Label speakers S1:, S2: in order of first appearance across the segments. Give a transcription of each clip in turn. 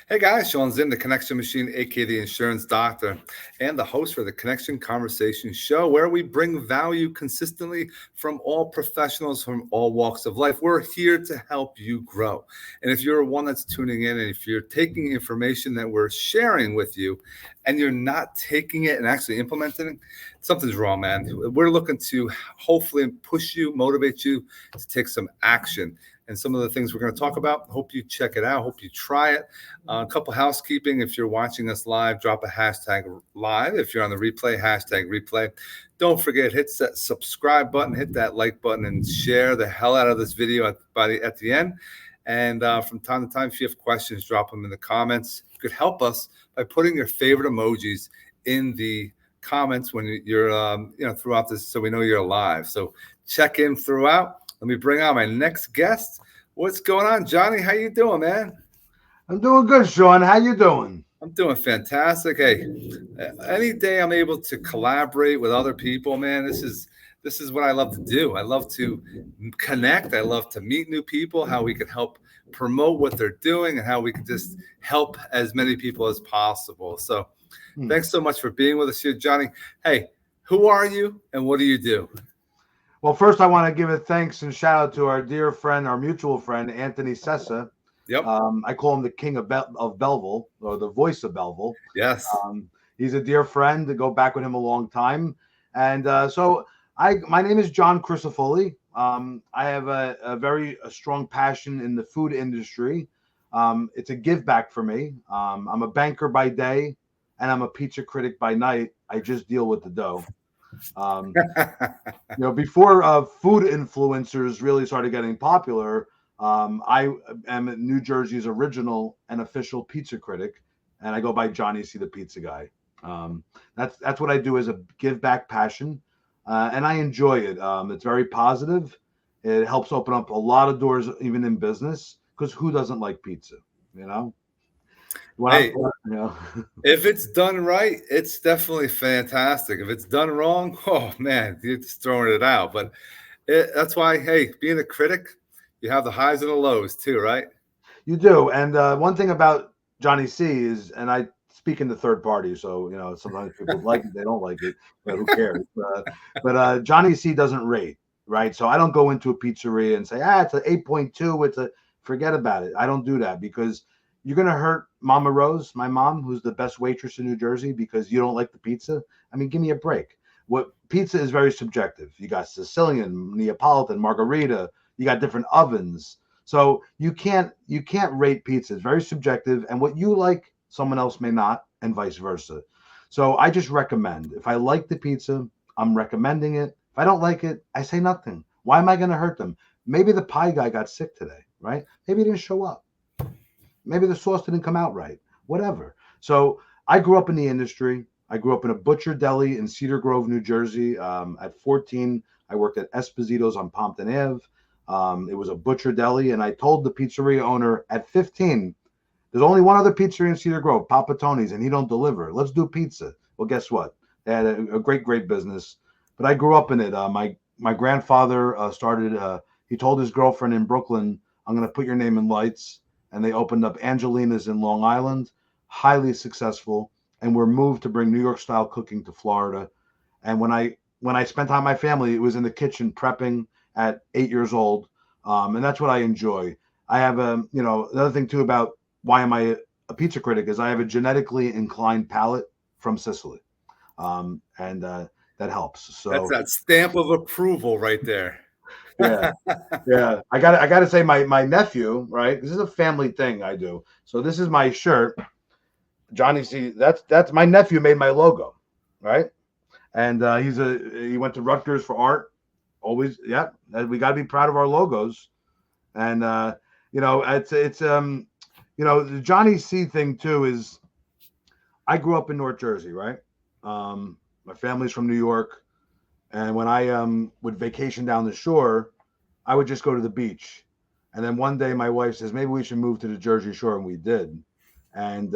S1: Hey guys, Shawn Ziem, the Connection Machine, aka the Insurance Doctor, and the host for the Connection Conversation Show, where we bring value consistently from all professionals from all walks of life. We're here to help you grow. And if you're one that's tuning in, and if you're taking information that we're sharing with you, and you're not taking it and actually implementing it, something's wrong, man. We're looking to hopefully push you, motivate you to take some action. And some of the things we're going to talk about, hope you check it out. Hope you try it. A couple housekeeping. If you're watching us live, drop a hashtag live. If you're on the replay, hashtag replay. Don't forget, hit that subscribe button, hit that like button, and share the hell out of this video at the end. And from time to time, if you have questions, drop them in the comments. You could help us by putting your favorite emojis in the comments when you're throughout this, so we know you're live. So check in throughout. Let me bring on my next guest. What's going on, Johnny? How you doing, man?
S2: I'm doing good, Shawn. How you doing?
S1: I'm doing fantastic. Hey, any day I'm able to collaborate with other people, man, this is what I love to do. I love to connect. I love to meet new people, how we can help promote what they're doing and how we can just help as many people as possible. So thanks so much for being with us here, Johnny. Hey, who are you and what do you do?
S2: Well, first, I want to give a thanks and shout out to our dear friend, our mutual friend, Anthony Sessa.
S1: Yep.
S2: I call him the king of Belleville, or the voice of Belleville.
S1: Yes.
S2: He's a dear friend. To go back with him a long time. And my name is John Crisafulli. I have a very strong passion in the food industry. It's a give back for me. I'm a banker by day, and I'm a pizza critic by night. I just deal with the dough. Before food influencers really started getting popular, I am New Jersey's original and official pizza critic, and I go by Johnny C. the Pizza Guy. That's what I do as a give back passion, and I enjoy it. It's very positive. It helps open up a lot of doors, even in business, because who doesn't like pizza?
S1: Hey, if it's done right, it's definitely fantastic. If it's done wrong, oh man, you're just throwing it out. But that's why, hey, being a critic, you have the highs and the lows too, right?
S2: You do. And one thing about Johnny C is, and I speak in the third party, so sometimes people like it, they don't like it, but who cares? But Johnny C doesn't rate, right? So I don't go into a pizzeria and say, it's an 8.2. Forget about it. I don't do that because you're going to hurt Mama Rose, my mom, who's the best waitress in New Jersey, because you don't like the pizza. I mean, give me a break. What pizza is very subjective. You got Sicilian, Neapolitan, margarita. You got different ovens. So you can't rate pizza. It's very subjective. And what you like, someone else may not, and vice versa. So I just recommend. If I like the pizza, I'm recommending it. If I don't like it, I say nothing. Why am I going to hurt them? Maybe the pie guy got sick today, right? Maybe he didn't show up. Maybe the sauce didn't come out right, whatever. So I grew up in the industry. I grew up in a butcher deli in Cedar Grove, New Jersey. At 14, I worked at Esposito's on Pompton Ave. It was a butcher deli, and I told the pizzeria owner at 15, there's only one other pizzeria in Cedar Grove, Papa Tony's, and he don't deliver. Let's do pizza. Well, guess what? They had a great business, but I grew up in it. My grandfather started, he told his girlfriend in Brooklyn, I'm going to put your name in lights. And they opened up Angelina's in Long Island, highly successful, and were moved to bring New York style cooking to Florida. And when I spent time with my family, it was in the kitchen prepping at 8 years old, and that's what I enjoy. I have another thing too about why am I a pizza critic is I have a genetically inclined palate from Sicily, and that helps. So
S1: that's that stamp of approval right there.
S2: Yeah. I gotta say, my nephew, right? This is a family thing I do. So this is my shirt, Johnny C. That's my nephew made my logo, right? And he went to Rutgers for art. Always, yeah. We got to be proud of our logos, and it's the Johnny C thing too is. I grew up in North Jersey, right? My family's from New York. And when I would vacation down the shore, I would just go to the beach. And then one day my wife says, maybe we should move to the Jersey Shore. And we did. And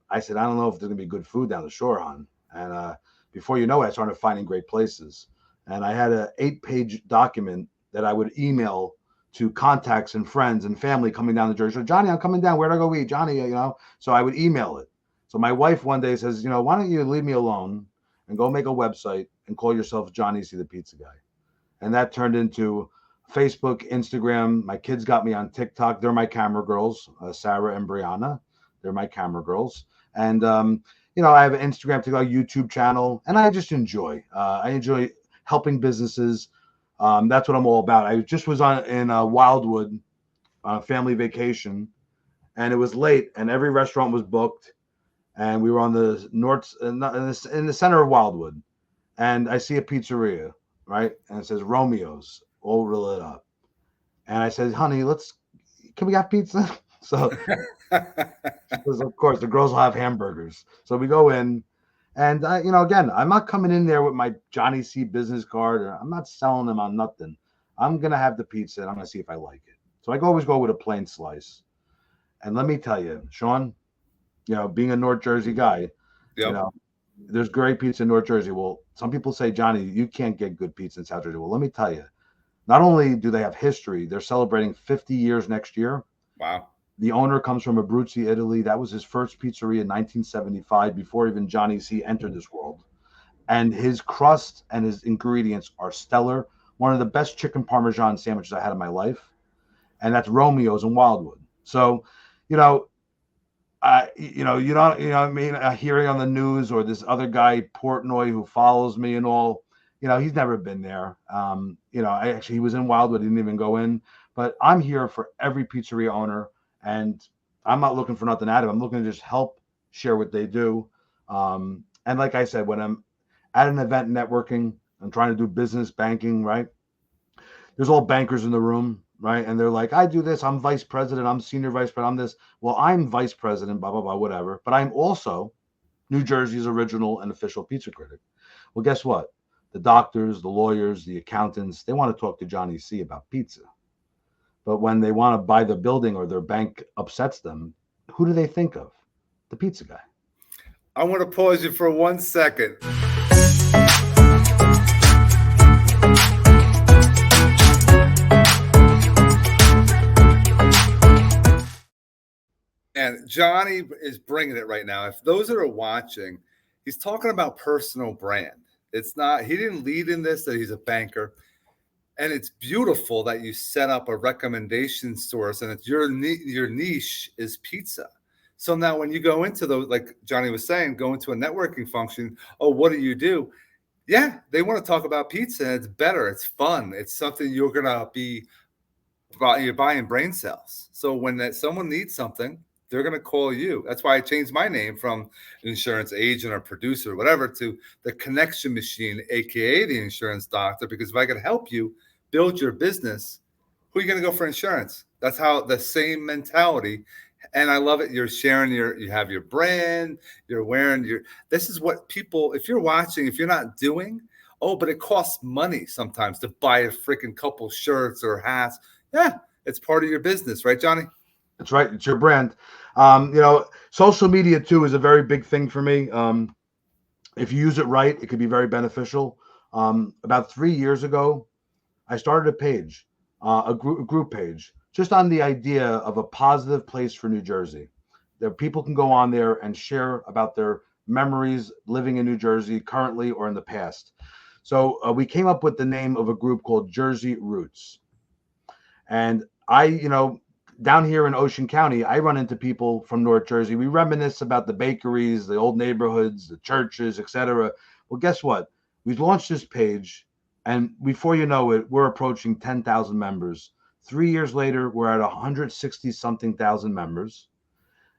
S2: I said, I don't know if there's going to be good food down the shore, hon. And before you know it, I started finding great places. And I had an 8-page document that I would email to contacts and friends and family coming down to Jersey. So, Johnny, I'm coming down. Where do I go eat? Johnny, So I would email it. So my wife one day says, why don't you leave me alone and go make a website and call yourself Johnny C. the Pizza Guy? And that turned into Facebook, Instagram. My kids got me on TikTok. They're my camera girls, Sarah and Brianna. They're my camera girls. And, I have an Instagram, TikTok, YouTube channel, and I just enjoy. I enjoy helping businesses. That's what I'm all about. I just was in Wildwood on a family vacation, and it was late, and every restaurant was booked. And we were on the north, in the center of Wildwood, and I see a pizzeria, right? And it says Romeo's, all lit up. And I said, honey, can we have pizza? So, because of course the girls will have hamburgers. So we go in, and again, I'm not coming in there with my Johnny C business card, or I'm not selling them on nothing. I'm gonna have the pizza, and I'm gonna see if I like it. So I always go with a plain slice. And let me tell you, Shawn, being a North Jersey guy,
S1: Yep.
S2: There's great pizza in North Jersey. Well, some people say, Johnny, you can't get good pizza in South Jersey. Well, let me tell you, not only do they have history, they're celebrating 50 years next year.
S1: Wow.
S2: The owner comes from Abruzzi, Italy. That was his first pizzeria in 1975, before even Johnny C entered this world. And his crust and his ingredients are stellar. One of the best chicken Parmesan sandwiches I had in my life. And that's Romeo's in Wildwood. So, hearing on the news, or this other guy, Portnoy, who follows me and all, he's never been there. He was in Wildwood, he didn't even go in. But I'm here for every pizzeria owner, and I'm not looking for nothing out of it. I'm looking to just help share what they do. And like I said, when I'm at an event networking, I'm trying to do business banking, right? There's all bankers in the room, right? And they're like, I do this. I'm vice president. I'm senior vice president. I'm this. Well, I'm vice president, blah, blah, blah, whatever. But I'm also New Jersey's original and official pizza critic. Well, guess what? The doctors, the lawyers, the accountants, they want to talk to Johnny C about pizza. But when they want to buy the building or their bank upsets them, who do they think of? The pizza guy.
S1: I want to pause you for 1 second. And Johnny is bringing it right now. If those that are watching, he's talking about personal brand. It's not, he didn't lead in this, that he's a banker. And it's beautiful that you set up a recommendation source, and it's your niche is pizza. So now when you go into those, like Johnny was saying, go into a networking function, oh, what do? Yeah, they want to talk about pizza, and it's better. It's fun. It's something you're going to be you're buying brain cells. So when someone needs something, they're going to call you. That's why I changed my name from insurance agent or producer or whatever to the connection machine, aka the insurance doctor, because if I can help you build your business, who are you going to go for insurance? That's how the same mentality. And I love it. You're sharing you have your brand, you're wearing this is what people, if you're watching, if you're not doing, but it costs money sometimes to buy a freaking couple shirts or hats. Yeah, it's part of your business, right, Johnny?
S2: That's right. It's your brand. Social media too is a very big thing for me. If you use it right, it could be very beneficial. About 3 years ago, I started a page, a group page, just on the idea of a positive place for New Jersey. There, people can go on there and share about their memories living in New Jersey currently or in the past. So we came up with the name of a group called Jersey Roots. And down here in Ocean County, I run into people from North Jersey. We reminisce about the bakeries, the old neighborhoods, the churches, etc. Well, guess what? We've launched this page, and before you know it, we're approaching 10,000 members. 3 years later, we're at 160-something thousand members.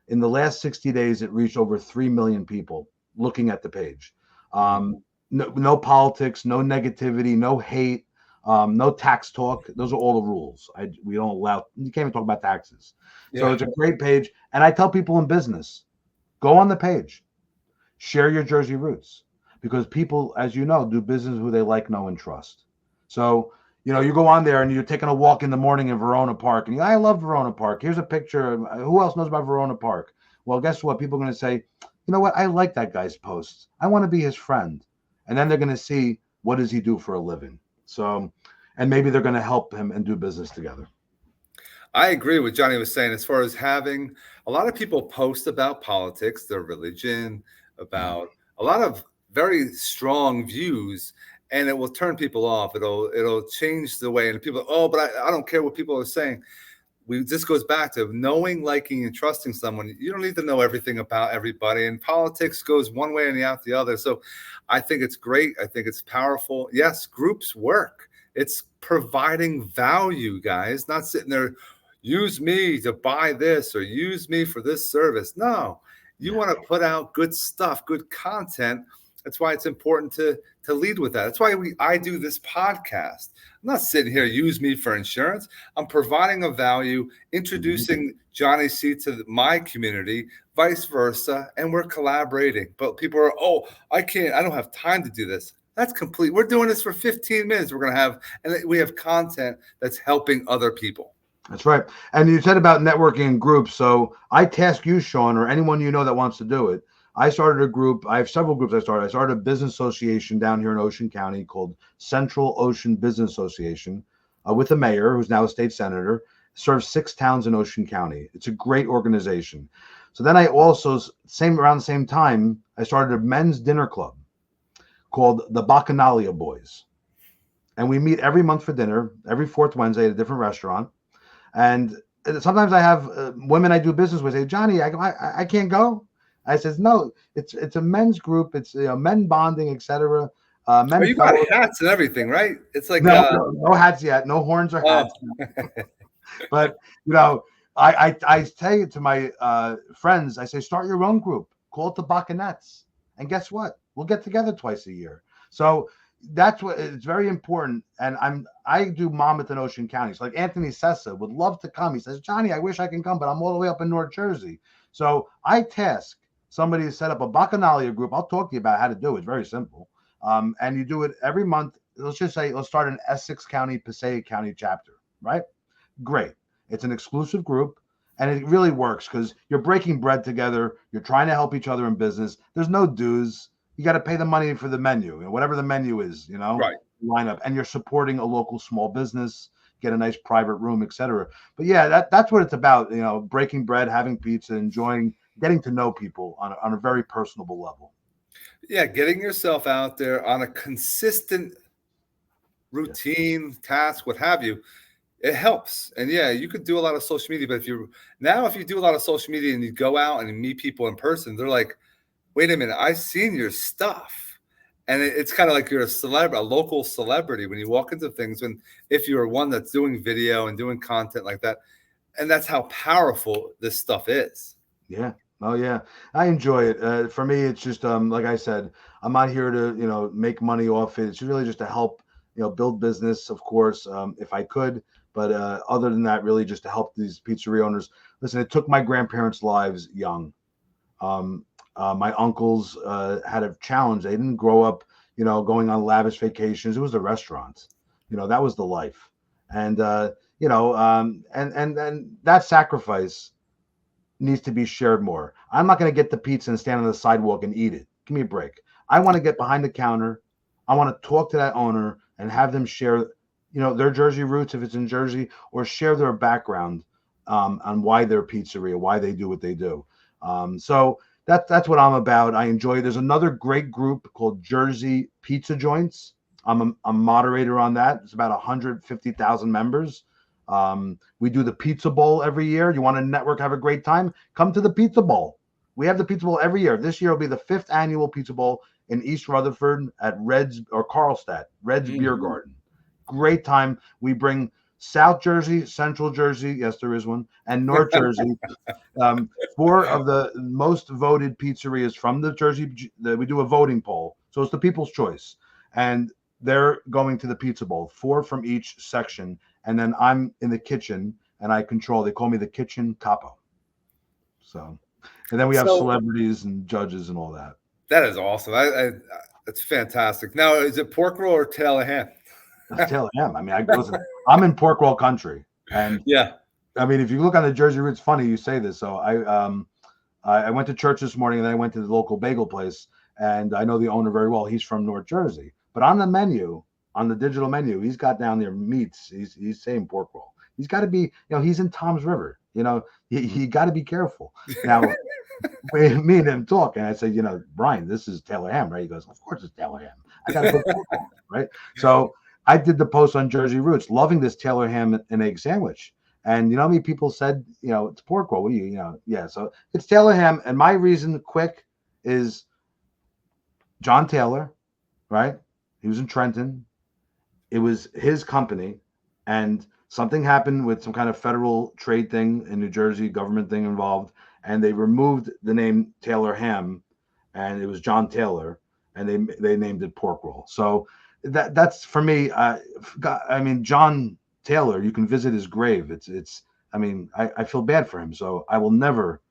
S2: In the last 60 days, it reached over 3 million people looking at the page. No politics, no negativity, no hate. No tax talk. Those are all the rules. We don't allow. You can't even talk about taxes. Yeah. So it's a great page. And I tell people in business, go on the page, share your Jersey roots, because people, as you know, do business who they like, know, and trust. So you go on there and you're taking a walk in the morning in Verona Park, and I love Verona Park. Here's a picture. Who else knows about Verona Park? Well, guess what? People are going to say, you know what? I like that guy's posts. I want to be his friend. And then they're going to see, what does he do for a living? So, and maybe they're going to help him and do business together.
S1: I agree with Johnny was saying as far as having a lot of people post about politics, their religion, about a lot of very strong views, and it will turn people off. It'll change the way, and people, oh, but I don't care what people are saying. This goes back to knowing, liking, and trusting someone. You don't need to know everything about everybody, and politics goes one way and out the other. So I think it's great. I think it's powerful. Yes, groups work. It's providing value, guys, not sitting there, use me to buy this or use me for this service. No, you want to put out good stuff, good content. That's why it's important to lead with that. That's why I do this podcast. I'm not sitting here, use me for insurance. I'm providing a value, introducing Johnny C to my community, vice versa, and we're collaborating. But people are, oh, I don't have time to do this. That's complete. We're doing this for 15 minutes. We're going to have, and we have content that's helping other people.
S2: That's right. And you said about networking in groups. So I task you, Shawn, or anyone you know that wants to do it. I started a group. I have several groups I started a business association down here in Ocean County called Central Ocean Business Association with the mayor, who's now a state senator, serves 6 towns in Ocean County. It's a great organization. So then I also, around the same time, I started a men's dinner club called the Bacchanalia Boys. And we meet every month for dinner, every 4th Wednesday at a different restaurant. And sometimes I have women I do business with say, Johnny, I can't go. I says, no, it's a men's group. It's men bonding, etc. Men.
S1: You got hats and everything, right? It's like
S2: no hats yet, no horns or hats. But I tell you to my friends, I say, start your own group, call it the Bacchanets, and guess what? We'll get together twice a year. So that's what it's very important. And I do Monmouth and Ocean County. So like Anthony Sessa would love to come. He says, Johnny, I wish I can come, but I'm all the way up in North Jersey. So I task somebody to set up a Bacchanalia group. I'll talk to you about how to do it. It's very simple. And you do it every month. Let's just say, let's start an Essex County, Passaic County chapter, right? Great. It's an exclusive group. And it really works because you're breaking bread together. You're trying to help each other in business. There's no dues. You got to pay the money for the menu, whatever the menu is,
S1: right.
S2: Line up, and you're supporting a local small business, get a nice private room, etc. But yeah, that's what it's about, breaking bread, having pizza, enjoying, getting to know people on a very personable level.
S1: Yeah, getting yourself out there on a consistent routine, task, what have you, it helps. And yeah, you could do a lot of social media, but if you do a lot of social media and you go out and you meet people in person, they're like, wait a minute, I've seen your stuff. And it's kind of like you're a local celebrity when you walk into things. If you're one that's doing video and doing content like that, and that's how powerful this stuff is.
S2: Yeah. Oh yeah, I enjoy it. For me, it's just like I said, I'm not here to make money off it. It's really just to help build business, of course, if I could. But other than that, really just to help these pizzeria owners. Listen, it took my grandparents' lives young. My uncles had a challenge. They didn't grow up, going on lavish vacations. It was the restaurants, that was the life. And, and that sacrifice needs to be shared more. I'm not going to get the pizza and stand on the sidewalk and eat it. Give me a break. I want to get behind the counter. I want to talk to that owner and have them share, their Jersey roots, if it's in Jersey, or share their background on why they're pizzeria, why they do what they do. So that's what I'm about. I enjoy it. There's another great group called Jersey Pizza Joints. I'm a moderator on that. It's about 150,000 members. We do the Pizza Bowl every year. You want to network, have a great time? Come to the Pizza Bowl. We have the Pizza Bowl every year. This year will be the 5th annual Pizza Bowl in East Rutherford at Red's or Carlstadt, Red's Beer Garden. Great time. We bring South Jersey, Central Jersey, yes, there is one, and North Jersey. 4 of the most voted pizzerias from the Jersey. We do a voting poll, so it's the people's choice, and they're going to the Pizza Bowl. 4 from each section, and then I'm in the kitchen and I control. They call me the kitchen capo. So, and then we have celebrities and judges and all that.
S1: That is awesome. That's fantastic. Now, is it pork roll or tail of ham?
S2: Tail of ham. I mean, I'm in pork roll country, and
S1: yeah.
S2: I mean, if you look on the Jersey roots, funny you say this. So I went to church this morning, and then I went to the local bagel place, and I know the owner very well. He's from North Jersey, but on the menu, on the digital menu, he's got down there meats. He's saying pork roll. He's got to be, you know, he's in Tom's River. You know, he got to be careful. Now, me and him talk, and I said, you know, Brian, this is Taylor ham, right? He goes, of course it's Taylor ham. I got to put pork on it, right? So I did the post on Jersey Roots, loving this Taylor ham and egg sandwich. And you know how many people said, you know, it's pork roll. What do you know? Yeah, so it's Taylor ham. And my reason, quick, is John Taylor, right? He was in Trenton. It was his company, and something happened with some kind of federal trade thing in New Jersey, government thing involved, and they removed the name Taylor ham, and it was John Taylor, and they named it pork roll. So that's for me. I mean, John Taylor, you can visit his grave. It's. I mean, I feel bad for him, so I will never,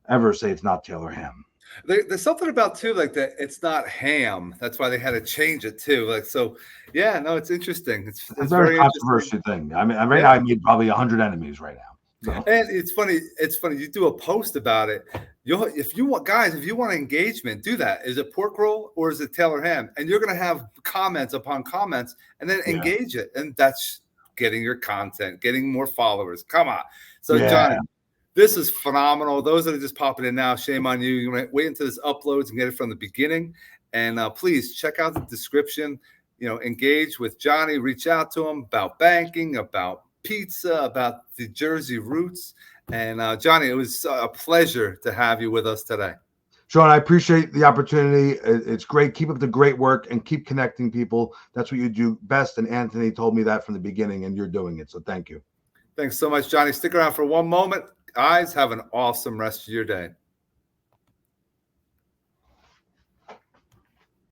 S2: ever say it's not Taylor ham.
S1: There's something about too, like that. It's not ham. That's why they had to change it too. Like so, yeah. No, it's interesting. It's
S2: a very controversial thing. I mean, right now I made probably 100 enemies right now. So.
S1: And it's funny. It's funny. You do a post about it. If you want, guys, if you want engagement, do that. Is it pork roll or is it Taylor ham? And you're going to have comments upon comments, and then engage it. And that's getting your content, getting more followers. Come on. So, Johnny, this is phenomenal. Those that are just popping in now, shame on you. You wait until this uploads and get it from the beginning. And please check out the description. You know, engage with Johnny. Reach out to him about banking, about pizza, about the Jersey Roots. And Johnny, it was a pleasure to have you with us today.
S2: Shawn, I appreciate the opportunity. It's great. Keep up the great work and keep connecting people. That's what you do best. And Anthony told me that from the beginning, and you're doing it. So thank you.
S1: Thanks so much, Johnny. Stick around for one moment. Guys, have an awesome rest of your day.